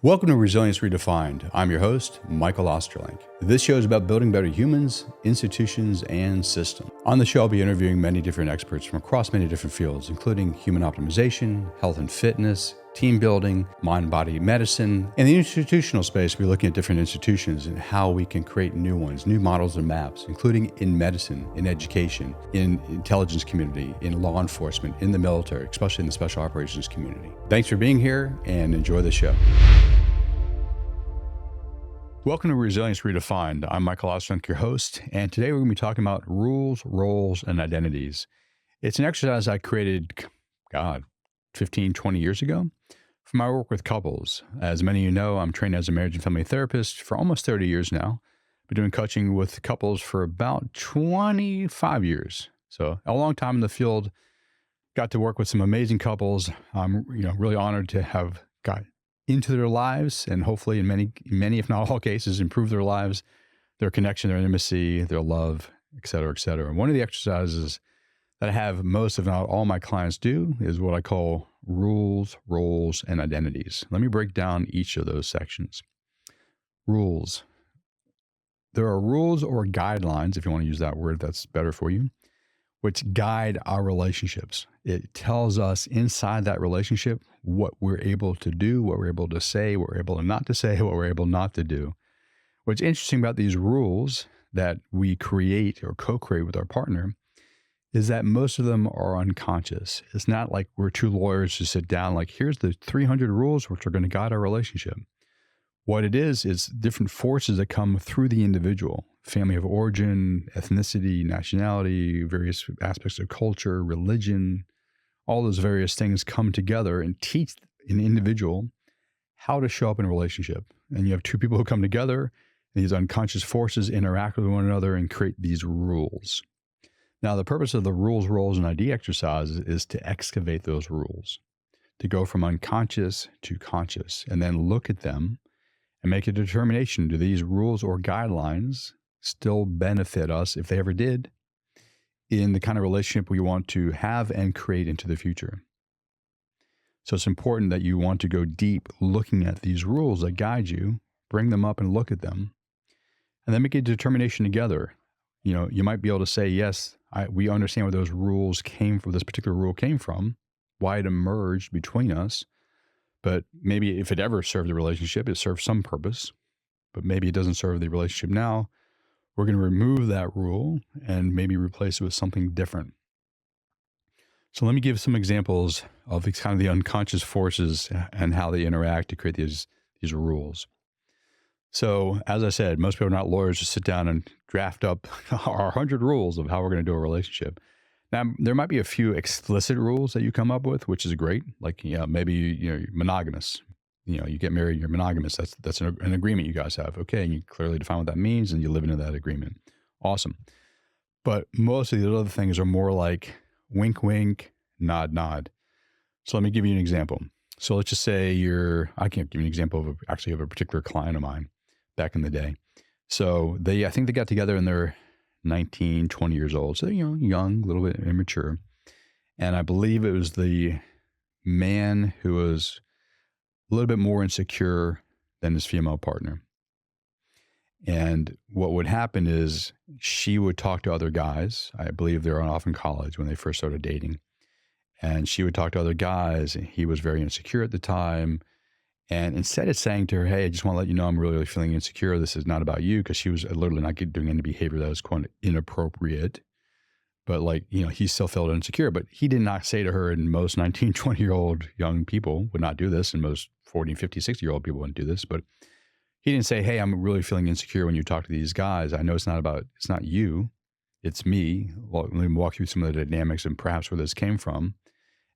Welcome to Resilience Redefined. I'm your host, Michael Ostrolenk. This show is about building better humans, institutions, and systems. On the show, I'll be interviewing many different experts from across many different fields, including human optimization, health and fitness, team building, mind-body medicine. In the institutional space, we're looking at different institutions and how we can create new ones, new models and maps, including in medicine, in education, in intelligence community, in law enforcement, in the military, especially in the special operations community. Thanks for being here and enjoy the show. Welcome to Resilience Redefined. I'm Michael Ostrolenk, your host, and today we're going to be talking about rules, roles, and identities. It's an exercise I created, 15, 20 years ago for my work with couples. As many of you know, I'm trained as a marriage and family therapist for almost 30 years now. I've been doing coaching with couples for about 25 years. So a long time in the field. Got to work with some amazing couples. I'm really honored to have got into their lives and hopefully in many, if not all cases, improve their lives, their connection, their intimacy, their love, et cetera, et cetera. And one of the exercises that I have most, if not all my clients do is what I call rules, roles, and identities. Let me break down each of those sections. Rules. There are rules or guidelines, if you want to use that word, that's better for you, which guide our relationships. It tells us inside that relationship what we're able to do, what we're able to say, what we're able not to say, what we're able not to do. What's interesting about these rules that we create or co-create with our partner is that most of them are unconscious. It's not like we're two lawyers who sit down like, here's the 300 rules which are going to guide our relationship. What it is different forces that come through the individual, family of origin, ethnicity, nationality, various aspects of culture, religion. All those various things come together and teach an individual how to show up in a relationship. And you have two people who come together, and these unconscious forces interact with one another and create these rules. Now, the purpose of the rules, roles, and ID exercise is to excavate those rules, to go from unconscious to conscious, and then look at them and make a determination. Do these rules or guidelines still benefit us, if they ever did, in the kind of relationship we want to have and create into the future? So it's important that you want to go deep looking at these rules that guide you, bring them up and look at them, and then make a determination together. You might be able to say, yes, we understand where those rules came from, this particular rule came from, why it emerged between us, but maybe if it ever served the relationship, it served some purpose, but maybe it doesn't serve the relationship now. We're going to remove that rule and maybe replace it with something different. So let me give some examples of these kind of the unconscious forces and how they interact to create these rules. So as I said, most people are not lawyers to sit down and draft up our 100 rules of how we're going to do a relationship. Now, there might be a few explicit rules that you come up with, which is great. Like, maybe you're monogamous. You get married, you're monogamous. That's an agreement you guys have. Okay, and you clearly define what that means, and you live into that agreement. Awesome. But most of the other things are more like wink, wink, nod, nod. So let me give you an example. So let's just say I can't give you an example of a particular client of mine back in the day. So I think they got together and they're 19, 20 years old. So, young, a little bit immature. And I believe it was the man who was a little bit more insecure than his female partner. And what would happen is she would talk to other guys. I believe they were off in college when they first started dating. And she would talk to other guys. And he was very insecure at the time. And instead of saying to her, hey, I just want to let you know I'm really, really feeling insecure. This is not about you, because she was literally not doing any behavior that was quite inappropriate. But he still felt insecure. But he did not say to her, and most 19, 20-year-old young people would not do this, and most 40, 50, 60-year-old people wouldn't do this. But he didn't say, hey, I'm really feeling insecure when you talk to these guys. I know it's not you, it's me. Well, let me walk through some of the dynamics and perhaps where this came from.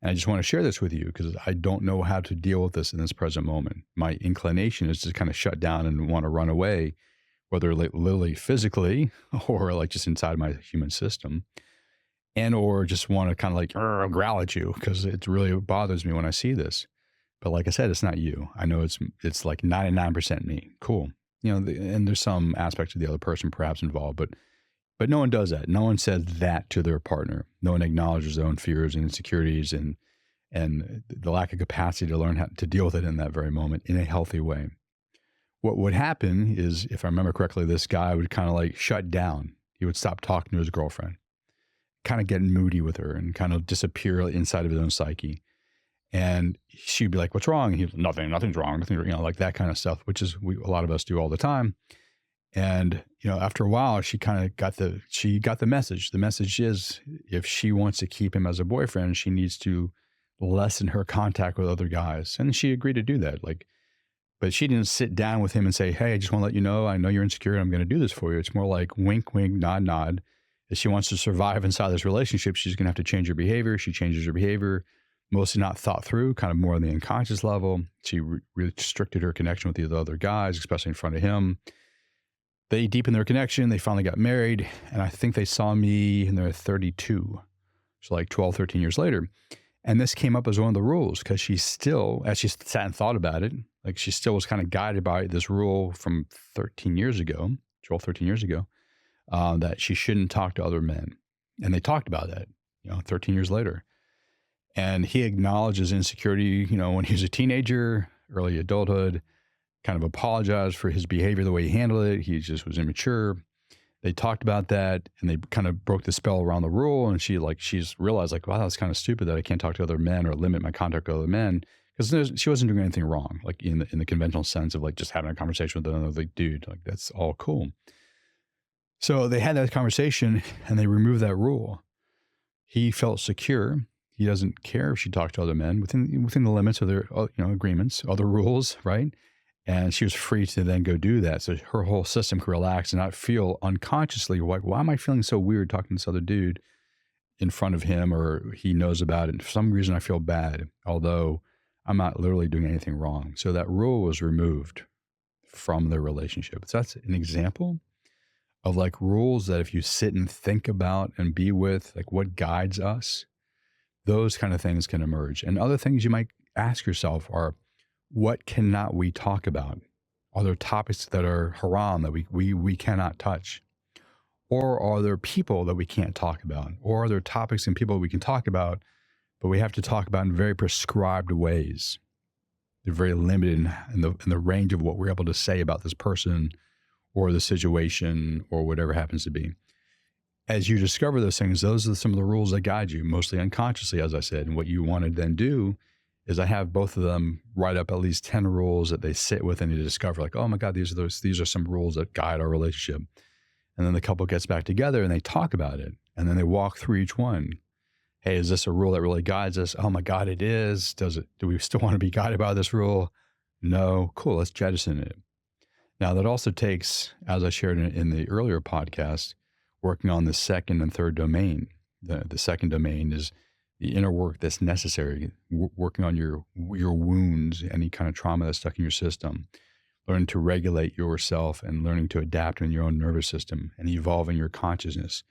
And I just want to share this with you because I don't know how to deal with this in this present moment. My inclination is to kind of shut down and want to run away, whether literally physically or just inside my human system, and or just want to kind of growl at you because it really bothers me when I see this. But like I said, it's not you. I know it's like 99% me. Cool. And there's some aspect of the other person perhaps involved, but no one does that. No one says that to their partner. No one acknowledges their own fears and insecurities and and the lack of capacity to learn how to deal with it in that very moment in a healthy way. What would happen is, if I remember correctly, this guy would kind of like shut down. He would stop talking to his girlfriend, kind of get moody with her and kind of disappear inside of his own psyche. And she'd be like, "What's wrong?" And he's like, nothing's wrong. Nothing, like that kind of stuff, which is a lot of us do all the time. And, after a while, she kind of got the message. The message is, if she wants to keep him as a boyfriend, she needs to lessen her contact with other guys. And she agreed to do that. But she didn't sit down with him and say, "Hey, I just want to let you know, I know you're insecure. I'm going to do this for you." It's more like wink, wink, nod, nod. If she wants to survive inside this relationship, she's going to have to change her behavior. She changes her behavior, mostly not thought through, kind of more on the unconscious level. She restricted her connection with the other guys, especially in front of him. They deepened their connection. They finally got married. And I think they saw me in their 32. So like 12, 13 years later. And this came up as one of the rules, because she still, as she sat and thought about it, like she still was kind of guided by this rule from 13 years ago, 12, 13 years ago, that she shouldn't talk to other men. And they talked about that, 13 years later. And he acknowledges insecurity, when he was a teenager, early adulthood, kind of apologized for his behavior, the way he handled it. He just was immature. They talked about that, and they kind of broke the spell around the rule. And she's realized wow, that's kind of stupid that I can't talk to other men or limit my contact with other men, because she wasn't doing anything wrong, like in the conventional sense of like just having a conversation with another dude. Like, that's all cool. So they had that conversation and they removed that rule. He felt secure. He doesn't care if she talked to other men within the limits of their agreements, other rules, right? And she was free to then go do that. So her whole system could relax and not feel unconsciously like, why am I feeling so weird talking to this other dude in front of him, or he knows about it. And for some reason I feel bad, although I'm not literally doing anything wrong. So that rule was removed from the relationship. So that's an example of like rules that if you sit and think about and be with, like what guides us, those kind of things can emerge. And other things you might ask yourself are, what cannot we talk about? Are there topics that are haram that we cannot touch? Or are there people that we can't talk about? Or are there topics and people we can talk about, but we have to talk about in very prescribed ways? They're very limited in the range of what we're able to say about this person or the situation or whatever happens to be. As you discover those things, those are some of the rules that guide you, mostly unconsciously, as I said. And what you want to then do is I have both of them write up at least 10 rules that they sit with and you discover like, oh my God, these are some rules that guide our relationship. And then the couple gets back together and they talk about it. And then they walk through each one. Hey, is this a rule that really guides us? Oh my God, it is. Do we still want to be guided by this rule? No. Cool. Let's jettison it. Now that also takes, as I shared in the earlier podcast, working on the second and third domain. The second domain is the inner work that's necessary, working on your wounds, any kind of trauma that's stuck in your system, learning to regulate yourself and learning to adapt in your own nervous system and evolving your consciousness.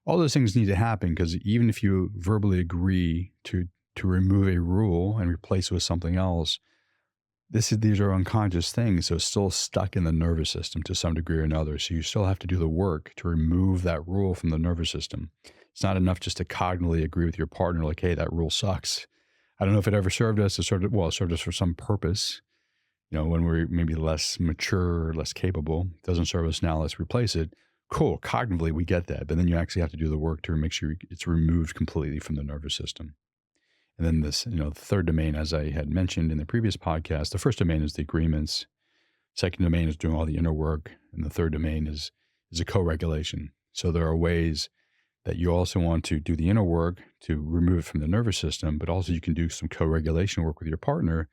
All those things need to happen, because even if you verbally agree to remove a rule and replace it with something else, these are unconscious things, so it's still stuck in the nervous system to some degree or another. So you still have to do the work to remove that rule from the nervous system. It's not enough just to cognitively agree with your partner, like, hey, that rule sucks. I don't know if it ever served us. It served us for some purpose. When we're maybe less mature, less capable, it doesn't serve us now, let's replace it. Cool, cognitively we get that, but then you actually have to do the work to make sure it's removed completely from the nervous system. And then this, the third domain, as I had mentioned in the previous podcast, the first domain is the agreements. Second domain is doing all the inner work. And the third domain is a co-regulation. So there are ways that you also want to do the inner work to remove it from the nervous system, but also you can do some co-regulation work with your partner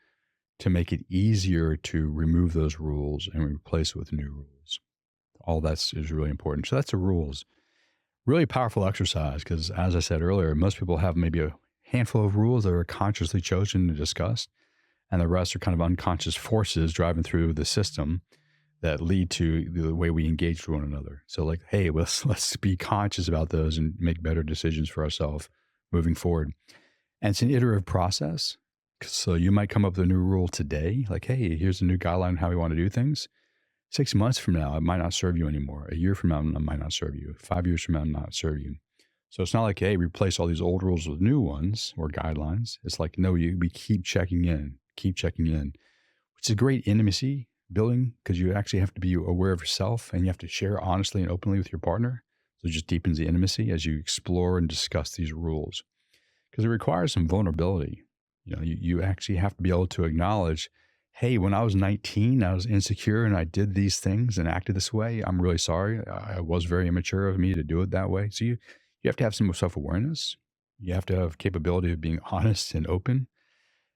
to make it easier to remove those rules and replace it with new rules. All that is really important. So that's the rules. Really powerful exercise, because as I said earlier, most people have maybe a handful of rules that are consciously chosen and discussed, and the rest are kind of unconscious forces driving through the system that lead to the way we engage with one another. So like, hey, let's be conscious about those and make better decisions for ourselves moving forward. And it's an iterative process. So you might come up with a new rule today, like, hey, here's a new guideline on how we want to do things. 6 months from now, it might not serve you anymore. A year from now, it might not serve you. 5 years from now, it might not serve you. So it's not like, hey, replace all these old rules with new ones or guidelines. It's like, no, we keep checking in, which is a great intimacy building because you actually have to be aware of yourself and you have to share honestly and openly with your partner. So it just deepens the intimacy as you explore and discuss these rules because it requires some vulnerability. You actually have to be able to acknowledge, hey, when I was 19, I was insecure and I did these things and acted this way. I'm really sorry. I was very immature of me to do it that way. So you have to have some self-awareness. You have to have capability of being honest and open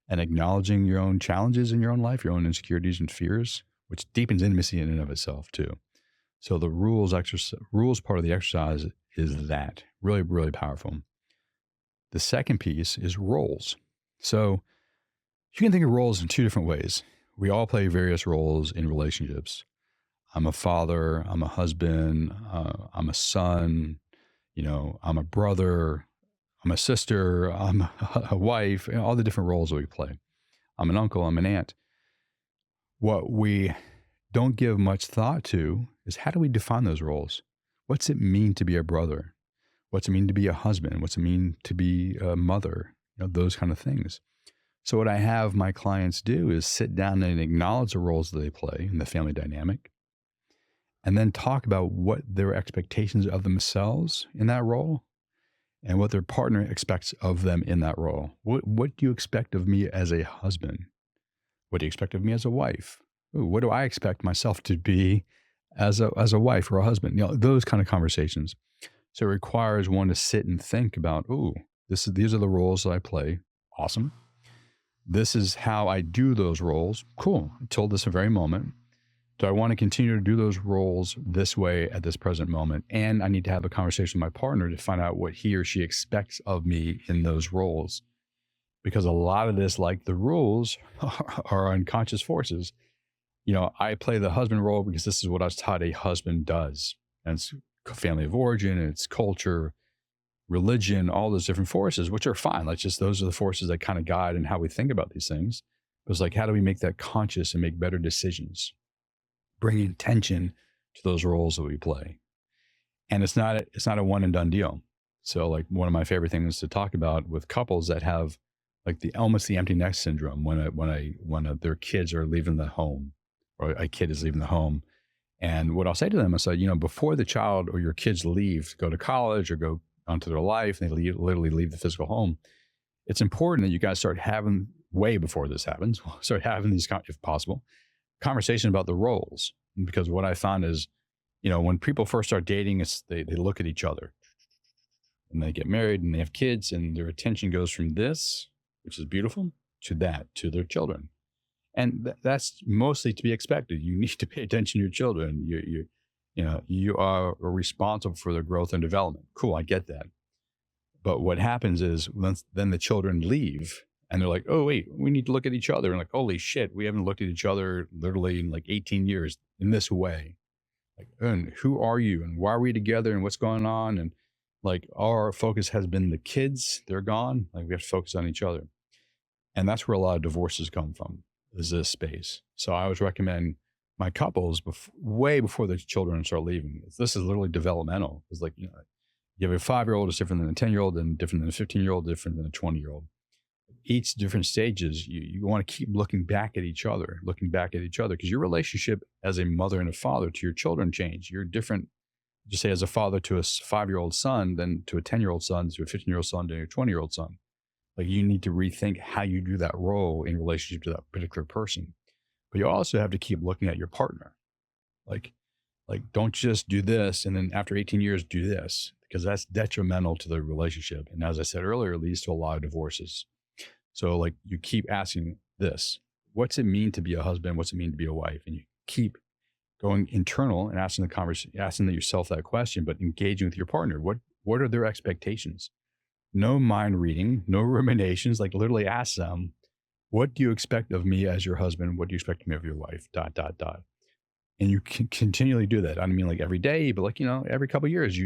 and acknowledging your own challenges in your own life, your own insecurities and fears, which deepens intimacy in and of itself too. So the rules part of the exercise is that really, really powerful. The second piece is roles. So you can think of roles in two different ways. We all play various roles in relationships. I'm a father, I'm a husband, I'm a son, I'm a brother, I'm a sister, I'm a wife, all the different roles that we play. I'm an uncle, I'm an aunt. What we don't give much thought to is how do we define those roles? What's it mean to be a brother? What's it mean to be a husband? What's it mean to be a mother? Those kind of things. So what I have my clients do is sit down and acknowledge the roles that they play in the family dynamic, and then talk about what their expectations of themselves in that role and what their partner expects of them in that role. What do you expect of me as a husband? What do you expect of me as a wife? Ooh, what do I expect myself to be as a wife or a husband? Those kind of conversations. So it requires one to sit and think about, these are the roles that I play. Awesome. This is how I do those roles. Cool. Until this very moment. Do I want to continue to do those roles this way at this present moment? And I need to have a conversation with my partner to find out what he or she expects of me in those roles. Because a lot of this, like the rules, are unconscious forces. I play the husband role because this is what I was taught a husband does. And it's family of origin, and it's culture, religion, all those different forces, which are fine. Those are the forces that kind of guide and how we think about these things. It was like, how do we make that conscious and make better decisions? Bring intention to those roles that we play. And it's not a one and done deal. So like one of my favorite things to talk about with couples that have like almost the empty nest syndrome when their kids are leaving the home or a kid is leaving the home. And what I'll say to them is that, before the child or your kids leave, go to college or go onto their life, and they literally leave the physical home. It's important that you guys start having, way before this happens, start having these, if possible, conversation about the roles. Because what I found is, when people first start dating, they look at each other and they get married and they have kids and their attention goes from this, which is beautiful, to that, to their children. And that's mostly to be expected. You need to pay attention to your children. You are responsible for their growth and development. Cool, I get that. But what happens is then the children leave and they're like, oh, wait, we need to look at each other. And like, holy shit, we haven't looked at each other literally in like 18 years in this way. Like, and who are you? And why are we together? And what's going on? And like our focus has been the kids. They're gone. Like we have to focus on each other. And that's where a lot of divorces come from, is this space. So I always recommend my couples way before the children start leaving. This is literally developmental. It's like, you have a 5-year-old is different than a 10-year-old and different than a 15-year-old, different than a 20-year-old. Each different stages, you want to keep looking back at each other because your relationship as a mother and a father to your children change. You're different, just say as a father to a 5-year-old son, than to a 10-year-old son, to a 15-year-old son, to a 20-year-old son. Like you need to rethink how you do that role in relationship to that particular person. But you also have to keep looking at your partner. Like don't just do this and then after 18 years do this, because that's detrimental to the relationship. And as I said earlier, it leads to a lot of divorces. So like you keep asking this, what's it mean to be a husband? What's it mean to be a wife? And you keep going internal and asking yourself that question, but engaging with your partner. What are their expectations? No mind reading, no ruminations, like literally ask them, what do you expect of me as your husband? What do you expect of me of your wife? ... And you can continually do that. I mean, like every day, but like, every couple of years,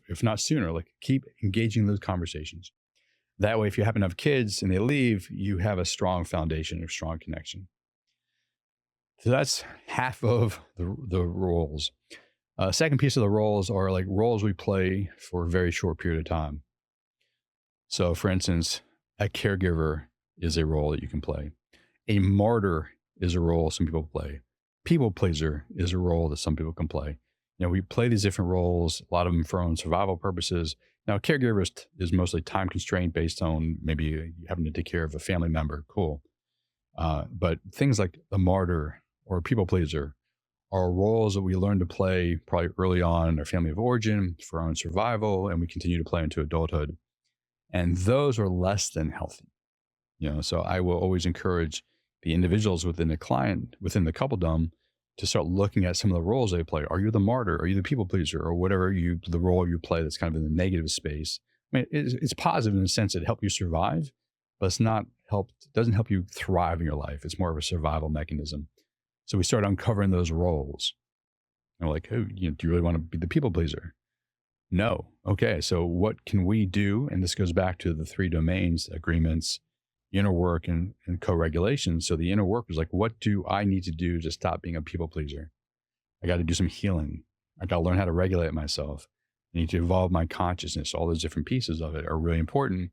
if not sooner, like keep engaging those conversations. That way, if you happen to have kids and they leave, you have a strong foundation, a strong connection. So that's half of the roles. Second piece of the roles are like roles we play for a very short period of time. So, for instance, a caregiver is a role that you can play. A martyr is a role some people play. People pleaser is a role that some people can play. We play these different roles, a lot of them for our own survival purposes. Now, a caregiver is mostly time constrained based on maybe you having to take care of a family member. Cool. But things like a martyr or a people pleaser are roles that we learn to play probably early on in our family of origin for our own survival, and we continue to play into adulthood. And those are less than healthy. So I will always encourage the individuals within the client, within the coupledom, to start looking at some of the roles they play. Are you the martyr? Are you the people pleaser? Or whatever the role you play that's kind of in the negative space. I mean, it's positive in the sense that it helps you survive, but it doesn't help you thrive in your life. It's more of a survival mechanism. So we start uncovering those roles. And we're like, oh, do you really want to be the people pleaser? No. Okay. So what can we do? And this goes back to the three domains: agreements, inner work, and co-regulation. So the inner work is like, what do I need to do to stop being a people pleaser? I got to do some healing. I got to learn how to regulate myself. I need to evolve my consciousness. All those different pieces of it are really important.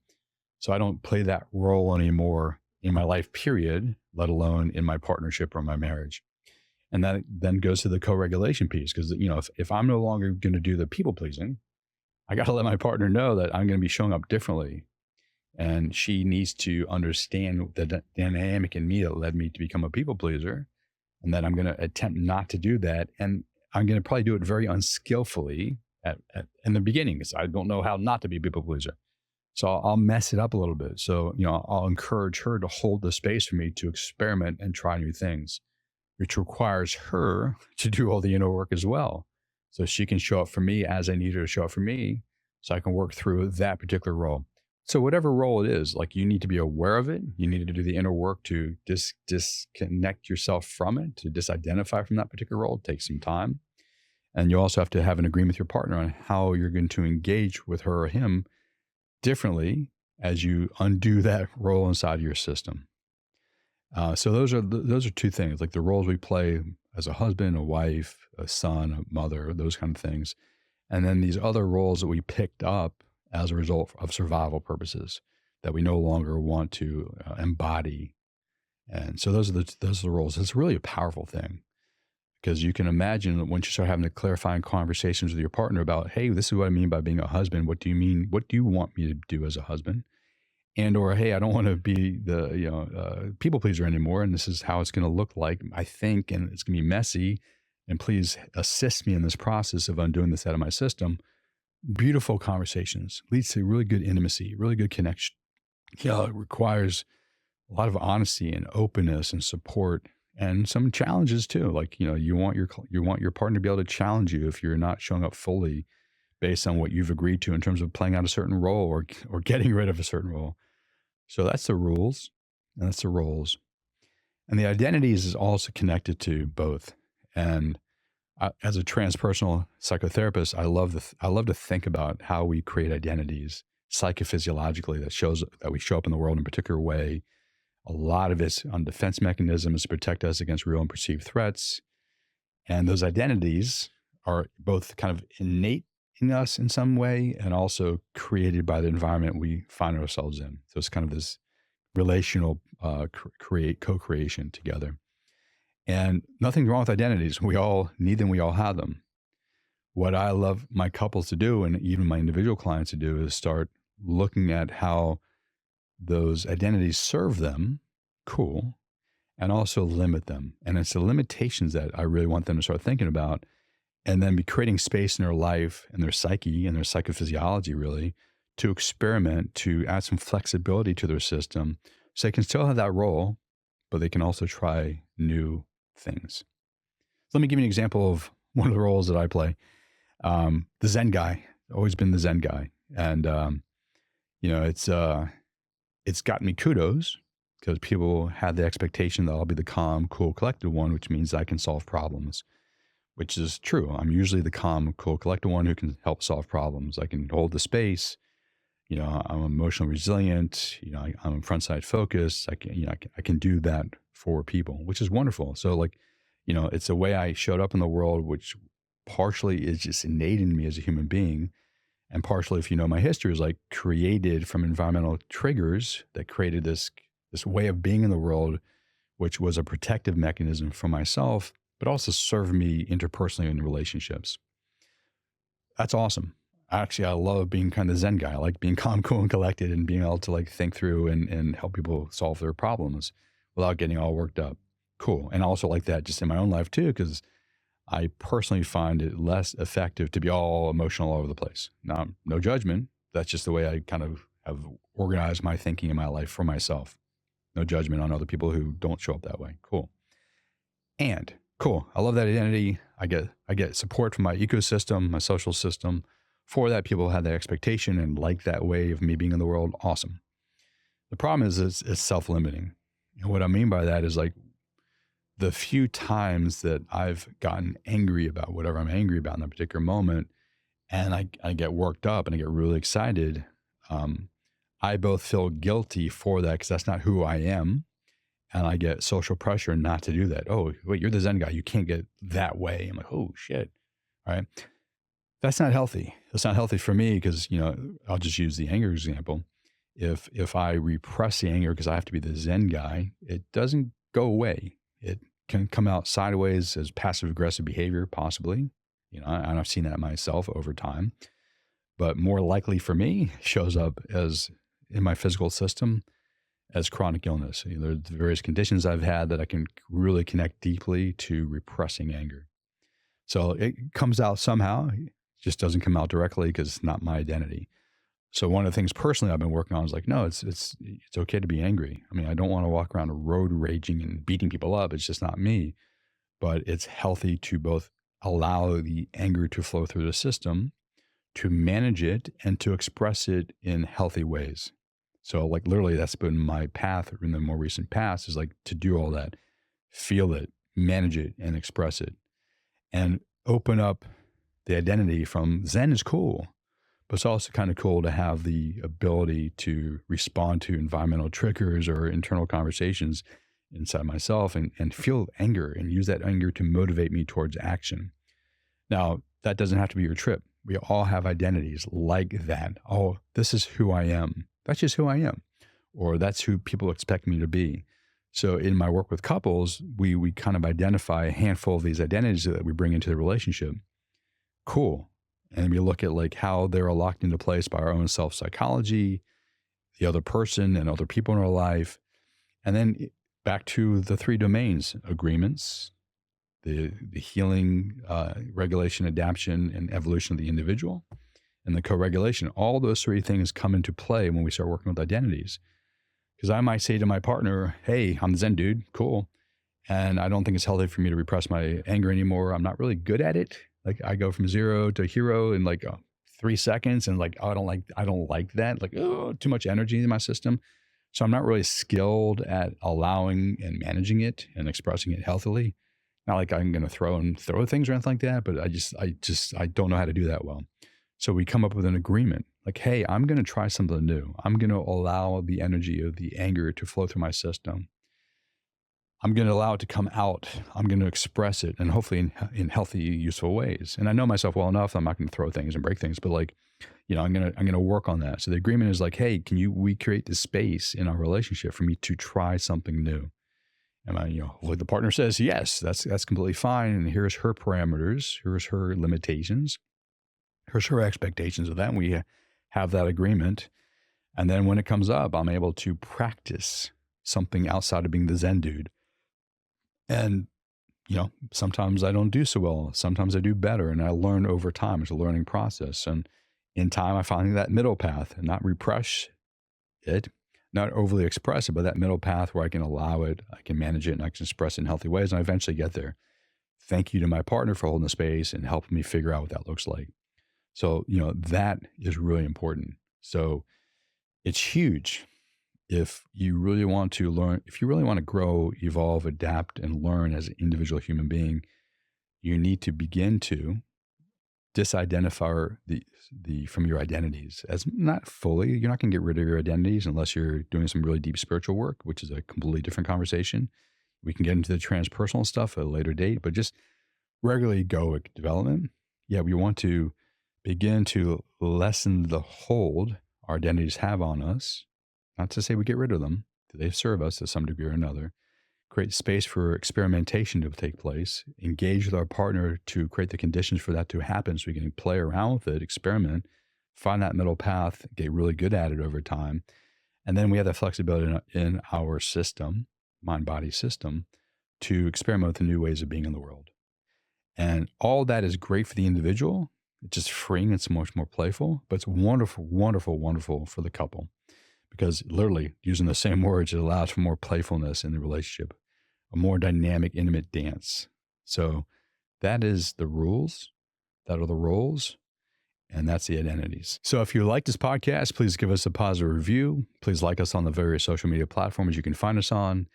So I don't play that role anymore in my life, period, let alone in my partnership or my marriage. And that then goes to the co-regulation piece. Because, if I'm no longer going to do the people pleasing, I got to let my partner know that I'm going to be showing up differently. And she needs to understand the dynamic in me that led me to become a people pleaser. And that I'm going to attempt not to do that. And I'm going to probably do it very unskillfully in the beginning, because I don't know how not to be a people pleaser. So I'll mess it up a little bit. So, I'll encourage her to hold the space for me to experiment and try new things, which requires her to do all the inner work as well. So she can show up for me as I need her to show up for me, so I can work through that particular role. So whatever role it is, like, you need to be aware of it. You need to do the inner work to disconnect yourself from it, to disidentify from that particular role. It takes some time. And you also have to have an agreement with your partner on how you're going to engage with her or him differently as you undo that role inside of your system. So those are two things, like the roles we play as a husband, a wife, a son, a mother, those kind of things. And then these other roles that we picked up as a result of survival purposes that we no longer want to embody. And so those are the roles. It's really a powerful thing, because you can imagine that once you start having the clarifying conversations with your partner about, hey, this is what I mean by being a husband. What do you mean? What do you want me to do as a husband? And, or, hey, I don't want to be the people pleaser anymore, and this is how it's going to look like, I think, and it's going to be messy. And please assist me in this process of undoing this out of my system. Beautiful conversations leads to really good intimacy, really good connection. It requires a lot of honesty and openness and support, and some challenges too. Like, you want your partner to be able to challenge you if you're not showing up fully based on what you've agreed to in terms of playing out a certain role or getting rid of a certain role. So that's the rules, and that's the roles. And the identities is also connected to both. And as a transpersonal psychotherapist, I love to think about how we create identities psychophysiologically that we show up in the world in a particular way. A lot of it's on defense mechanisms to protect us against real and perceived threats. And those identities are both kind of innate in us in some way, and also created by the environment we find ourselves in. So it's kind of this relational co-creation together. And nothing wrong with identities. We all need them. We all have them. What I love my couples to do, and even my individual clients to do, is start looking at how those identities serve them, cool, and also limit them. And it's the limitations that I really want them to start thinking about, and then be creating space in their life and their psyche and their psychophysiology, really, to experiment, to add some flexibility to their system, so they can still have that role, but they can also try new things. So let me give you an example of one of the roles that I play. The Zen guy, always been the Zen guy. And, it's gotten me kudos, because people had the expectation that I'll be the calm, cool, collected one, which means I can solve problems, which is true. I'm usually the calm, cool, collected one who can help solve problems. I can hold the space. I'm emotionally resilient. I'm front side focused. I can do that for people, which is wonderful. So, it's a way I showed up in the world, which partially is just innate in me as a human being. And partially, if you know my history, is like created from environmental triggers that created this way of being in the world, which was a protective mechanism for myself, but also served me interpersonally in relationships. That's awesome. Actually, I love being kind of the Zen guy. I like being calm, cool, and collected and being able to like think through and help people solve their problems without getting all worked up. Cool. And I also like that just in my own life too, because I personally find it less effective to be all emotional all over the place. Now, no judgment. That's just the way I kind of have organized my thinking in my life for myself. No judgment on other people who don't show up that way. Cool. And cool. I love that identity. I get support from my ecosystem, my social system. For that, people have that expectation and like that way of me being in the world. Awesome. The problem is it's self-limiting. And what I mean by that is like the few times that I've gotten angry about whatever I'm angry about in that particular moment, and I get worked up and I get really excited, I both feel guilty for that because that's not who I am. And I get social pressure not to do that. Oh, wait, you're the Zen guy. You can't get that way. I'm like, oh, shit. All right. That's not healthy. That's not healthy for me because, I'll just use the anger example. If I repress the anger because I have to be the Zen guy, it doesn't go away. It can come out sideways as passive aggressive behavior, possibly. And I've seen that myself over time. But more likely for me, shows up as in my physical system as chronic illness. There's the various conditions I've had that I can really connect deeply to repressing anger. So it comes out somehow. It just doesn't come out directly because it's not my identity. So one of the things personally I've been working on is like, no, it's okay to be angry. I mean, I don't want to walk around road raging and beating people up. It's just not me. But it's healthy to both allow the anger to flow through the system, to manage it, and to express it in healthy ways. So like literally that's been my path in the more recent past is like to do all that, feel it, manage it, and express it, and open up the identity from Zen is cool, but it's also kind of cool to have the ability to respond to environmental triggers or internal conversations inside myself and feel anger and use that anger to motivate me towards action. Now, that doesn't have to be your trip. We all have identities like that. Oh, this is who I am. That's just who I am. Or that's who people expect me to be. So in my work with couples, we kind of identify a handful of these identities that we bring into the relationship. Cool. And we look at like how they're locked into place by our own self-psychology, the other person and other people in our life. And then back to the three domains: agreements, the healing, regulation, adaptation, and evolution of the individual, and the co-regulation. All those three things come into play when we start working with identities. Because I might say to my partner, hey, I'm the Zen dude, cool. And I don't think it's healthy for me to repress my anger anymore. I'm not really good at it. Like I go from zero to hero in like 3 seconds and like, oh, I don't like that. Like, oh, too much energy in my system. So I'm not really skilled at allowing and managing it and expressing it healthily. Not like I'm going to throw things or anything like that, but I don't know how to do that well. So we come up with an agreement like, hey, I'm going to try something new. I'm going to allow the energy of the anger to flow through my system. I'm going to allow it to come out. I'm going to express it, and hopefully in healthy, useful ways. And I know myself well enough. I'm not going to throw things and break things, but like, I'm going to work on that. So the agreement is like, hey, we create this space in our relationship for me to try something new? And hopefully the partner says, yes, that's completely fine. And here's her parameters. Here's her limitations. Here's her expectations of that. And we have that agreement. And then when it comes up, I'm able to practice something outside of being the Zen dude. And, sometimes I don't do so well. Sometimes I do better. And I learn over time. It's a learning process. And in time, I find that middle path and not repress it, not overly express it, but that middle path where I can allow it, I can manage it, and I can express it in healthy ways. And I eventually get there. Thank you to my partner for holding the space and helping me figure out what that looks like. So, that is really important. So it's huge. If you really want to learn, if you really want to grow, evolve, adapt, and learn as an individual human being, you need to begin to disidentify from your identities. As not fully, you're not going to get rid of your identities unless you're doing some really deep spiritual work, which is a completely different conversation. We can get into the transpersonal stuff at a later date, but just regular egoic development, yeah, we want to begin to lessen the hold our identities have on us. Not to say we get rid of them, they serve us to some degree or another. Create space for experimentation to take place, engage with our partner to create the conditions for that to happen so we can play around with it, experiment, find that middle path, get really good at it over time. And then we have that flexibility in our system, mind body system, to experiment with the new ways of being in the world. And all that is great for the individual. It's just freeing and so much more playful, but it's wonderful, wonderful, wonderful for the couple because literally using the same words, it allows for more playfulness in the relationship, a more dynamic, intimate dance. So that is the rules. That are the roles. And that's the identities. So if you like this podcast, please give us a positive review. Please like us on the various social media platforms you can find us on.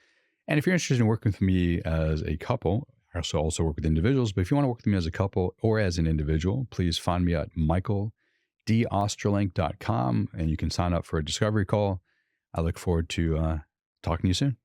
And if you're interested in working with me as a couple, I also work with individuals, but if you want to work with me as a couple or as an individual, please find me at michaeldostrolenk.com and you can sign up for a discovery call. I look forward to talking to you soon.